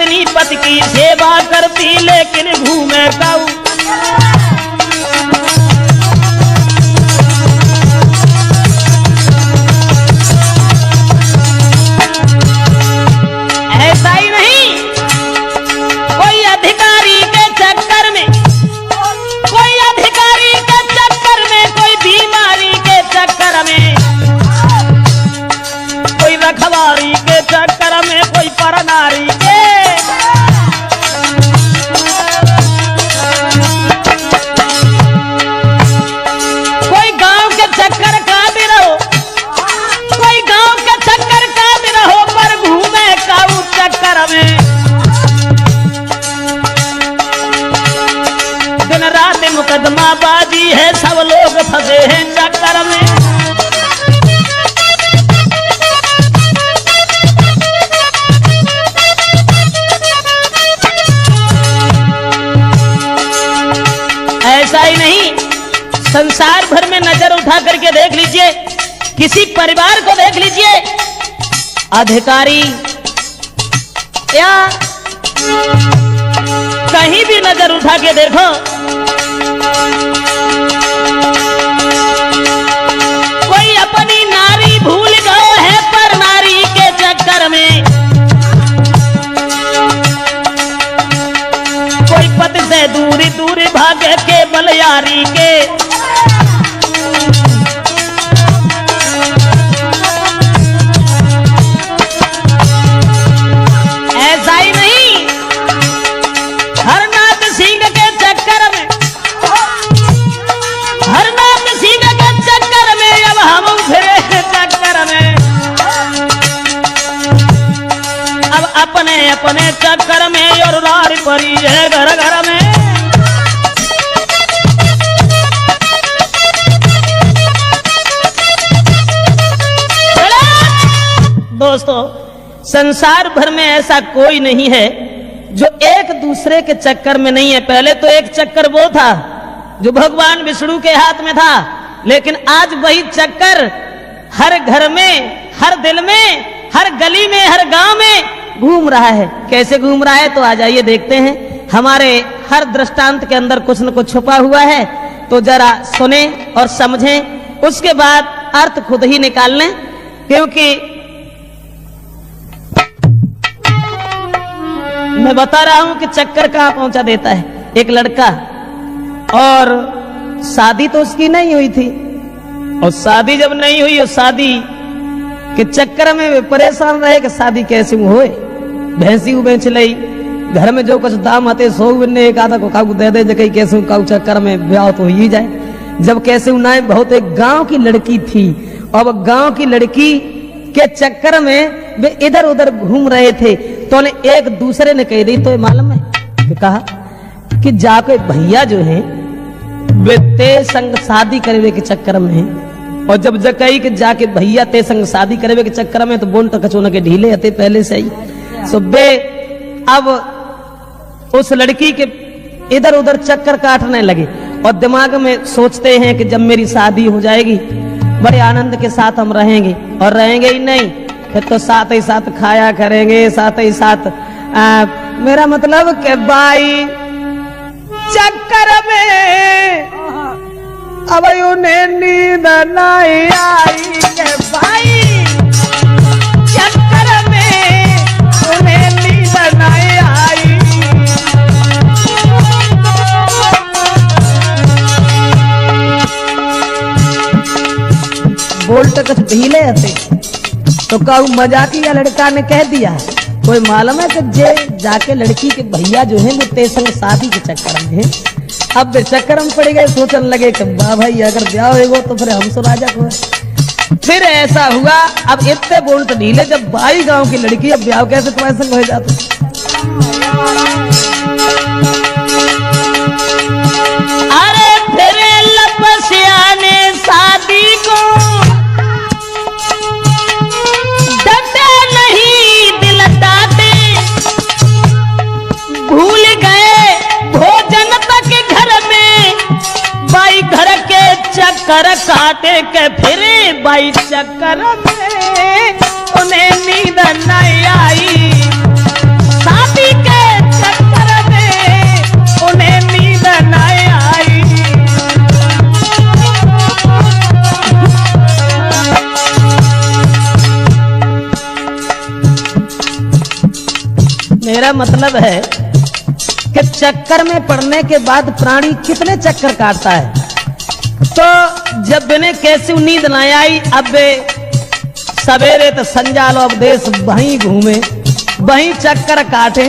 पत्नी पति की सेवा करती लेकिन घूमे काऊ। ऐसा ही नहीं, कोई अधिकारी के चक्कर में, कोई अधिकारी के चक्कर में, कोई बीमारी के चक्कर में, कोई रखवारी के चक्कर में, कोई परनारी के, कोई गांव के चक्कर काटे रहो, कोई गांव के चक्कर काटे रहो, पर घूमे काऊ चक्कर में। दिन रात मुकदमा बाजी है, सब लोग फंसे हैं चक्कर में। ऐसा ही नहीं, संसार भर में नजर उठा करके देख लीजिए, किसी परिवार को देख लीजिए, अधिकारी या कहीं भी नजर उठा के देखो, कोई अपनी नारी भूल गए है पर नारी के चक्कर में, कोई पति से दूरी दूरी भागे के बलियारी के, ऐसा ही नहीं, हरनाथ सिंह के चक्कर में, हरनाथ सिंह के चक्कर में अब हम फिरे चक्कर में, अब अपने अपने चक्कर में और रार पड़ी है घर घर में। दोस्तों, संसार भर में ऐसा कोई नहीं है जो एक दूसरे के चक्कर में नहीं है। पहले तो एक चक्कर वो था जो भगवान विष्णु के हाथ में था, लेकिन आज वही चक्कर हर घर में, हर दिल में, हर गली में, हर गांव में घूम रहा है। कैसे घूम रहा है तो आ जाइए देखते हैं। हमारे हर दृष्टांत के अंदर कुछ न कुछ छुपा हुआ है, तो जरा सुने और समझें, उसके बाद अर्थ खुद ही निकाल लें। क्योंकि मैं बता रहा हूं कि चक्कर कहां पहुंचा देता है। एक लड़का, और शादी तो उसकी नहीं हुई थी, और शादी जब नहीं हुई और शादी के चक्कर में वे परेशान रहे कि शादी कैसे होए। भैंसी बेच लई, घर में जो कुछ दाम आते सो ने एक आधा को काऊ दे दे जगह कैसे काऊ चक्कर में ब्याह तो ही जाए। जब कैसे उन्हें बहुत एक गांव की लड़की थी, अब गांव की लड़की के चक्कर में वे इधर उधर घूम रहे थे, तो एक दूसरे ने कह दी, तो मालूम है कि कहा कि जाके भैया जो है वे ते संग शादी करवे के चक्कर में, और जब जकई के जाके भैया ते संग शादी करवे के चक्कर में तो बोन तो कचोना के ढीले हते पहले से ही। सो बे अब उस लड़की के इधर उधर चक्कर काटने लगे, और दिमाग में सोचते हैं कि जब मेरी शादी हो जाएगी बड़े आनंद के साथ हम रहेंगे, और रहेंगे ही नहीं फिर तो साथ ही साथ खाया करेंगे, साथ ही साथ मेरा मतलब कि भाई चक्कर में अब उन्हें नींद नहीं आई के भाई, चक्कर में उन्हें नींद नहीं आई। बोलते कुछ ढीले हते, तो कहूँ मजाकिया लड़का ने कह दिया, कोई मालूम है कि जे जाके लड़की के भैया जो है वो ते संग शादी के चक्कर में है। अब वे चक्कर में पड़ गए, सोचने लगे कि वाह भाई अगर ब्याह होगा तो फिर हम राजा को। फिर ऐसा हुआ, अब इतने बोल तो ढीले, जब भाई गांव की लड़की अब ब्याह कैसे तुम्हारे संग हो जाते। अरे फिर लपसिया ने शादी को डटे नहीं दिल डाटे, भूल गए भोजन तक घर में, बाई घर के चक्कर काटे के फिरे बाई चक्कर में उन्हें नींद नहीं आई। शादी मेरा मतलब है कि चक्कर में पड़ने के बाद प्राणी कितने चक्कर काटता है। तो जब मैंने कैसी नींद न आई, अब सवेरे तो संजालो अब देश वहीं घूमे, वहीं चक्कर काटे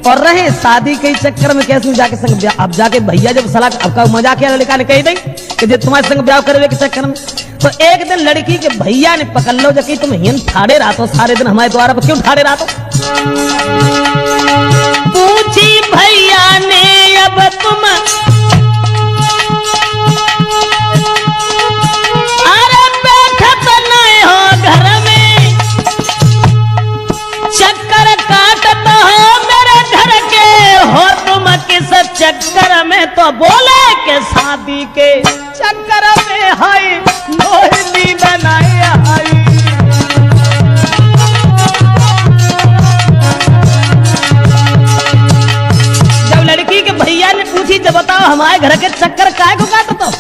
और रहे शादी के चक्कर में। कैसे जाके संग अब जाके भैया जब सलाह आपका मजाक किया लड़का ने कही दी कि जो तुम्हारे संग ब्याह करवे के चक्कर में, तो एक दिन लड़की के भैया ने पकड़ लो जबकि तुम हिन ठाड़े रहते हो सारे दिन हमारे द्वारा पर, क्यों ठाड़े रहते हो? पूछी भैया ने अब तुम अरे बैठत नहीं हो घर में, चक्कर काटत हो मेरे घर के हो तुम किस चक्कर में? तो बोले के शादी के चक्कर में हाय मोहिनी बनाई आई। जब लड़की के भैया ने पूछी जब बताओ हमारे घर के चक्कर काहे को काटत हो?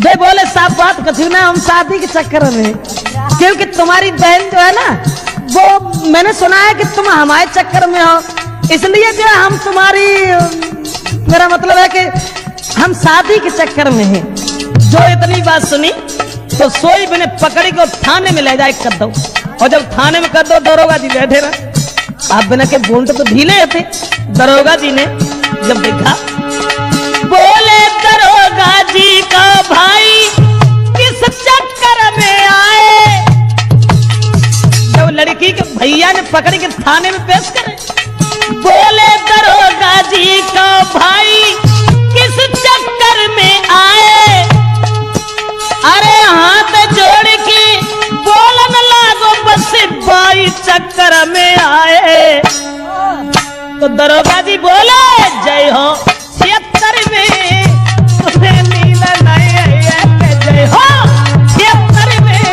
वे बोले साफ बात कथी ना, हम शादी के चक्कर में, क्योंकि तुम्हारी बहन जो है ना वो मैंने सुना है कि तुम हमारे चक्कर में हो, इसलिए जो हम तुम्हारी, मेरा मतलब है कि हम शादी के चक्कर में हैं। जो इतनी बात सुनी तो सोई मैंने पकड़ी को थाने में ले जाए कर दो, और जब थाने में कर दो दरोगा जी बैठे रहे। आप बिना के बोलते तो ढीले थे। दरोगा जी ने जब देखा बोले दरोगा जी का भाई किस चक्कर में आए। जब लड़की के भैया ने पकड़ के थाने में पेश करे, बोले दरोगा जी का भाई किस चक्कर में आए। अरे हाथ जोड़ के बोलन लागो बस बाई चक्कर में आए। तो दरोगा जी बोले जय हो 76 में तुम्हें नींद नहीं है, जय हो 76 में।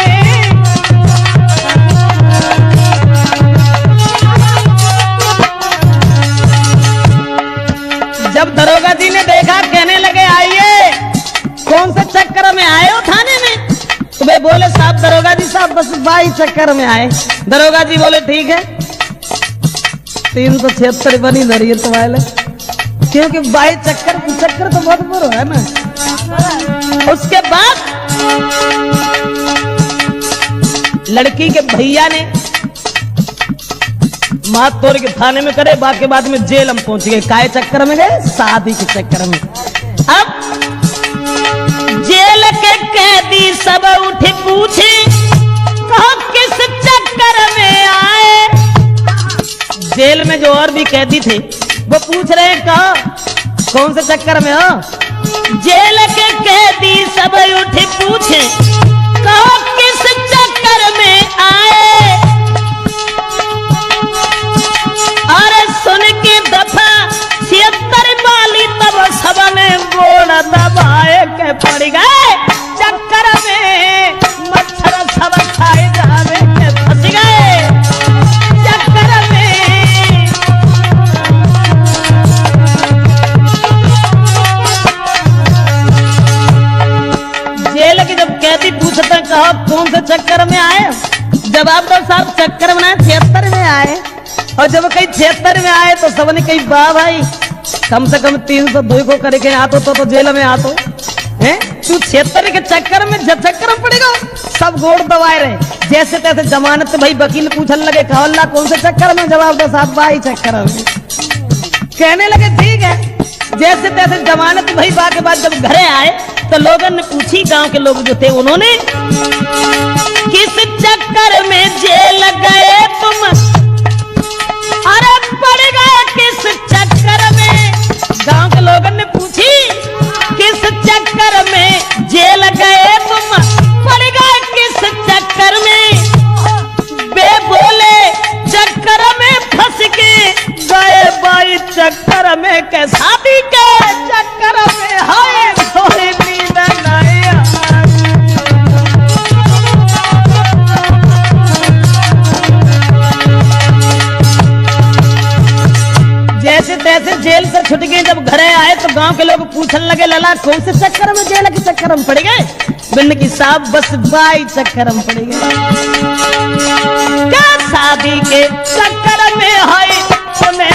जब दरोगा जी ने देखा कहने लगे आइए कौन से चक्कर में आए हो थाने में? तो वे बोले साहब दरोगा जी साहब बस 22 चक्कर में आए। दरोगा जी बोले ठीक है 376 बनी धरी है तुम्हारे, क्योंकि 22 चक्कर तो बहुत बुरा है ना। उसके बाद लड़की के भैया ने मात तोड़ के थाने में करे, बाकी बाद में जेल हम पहुंच गए। काय चक्कर में गए? शादी के चक्कर में। अब जेल के कैदी सब उठे पूछे कहो किस चक्कर में आए। जेल में जो और भी कैदी थे वो पूछ रहे हैं कहो कौन से चक्कर में हो? जेल के कैदी सब उठे पूछे कहो किस चक्कर में आए। अरे सुन के दफा 76 वाली तब सबने गोड़ दबाए के पड़ गए चक्कर में, मच्छर सब खाए जावे के फंस गए चक्कर में। जेल के जब कैदी पूछते कहो कौन से चक्कर में आए, जवाब दो साहब चक्कर में आए 76 में आए। और जब कहीं 76 में आए तो सबने कही वाह भाई कम से कम 302 को करके आतो तो जेल में आतो हैं, तू 76 के चक्कर में चक्कर में पड़ेगा। सब गोड़ दबाए रहे जैसे तैसे जमानत। भाई वकील पूछने लगे कौल्ला कौन से चक्कर में? जवाब दो साहब 22 चक्कर में। कहने लगे ठीक है जैसे तैसे जमानत। भाई बा के बाद जब घरे आए तो लोगों ने पूछी, गांव के लोग जो थे उन्होंने, किस चक्कर में जेल गए तुम? अरे पड़ गए किस चक्कर में? गांव के लोगों ने पूछी किस चक्कर में जेल गए तुम? पड़ गए किस चक्कर में? बे बोले चक्कर में फंस के गए 22 चक्कर में के शादी के चक्कर में। हाय थोड़ी नींद नहीं जैसे तैसे जेल से छूट गए। जब घरे आए तो गांव के लोग पूछने लगे लला कौन से चक्कर में जेल के चक्कर में पड़ गए? बिन की साहब बस 22 चक्कर में पड़ गए। क्या शादी के चक्कर में है तुम्हें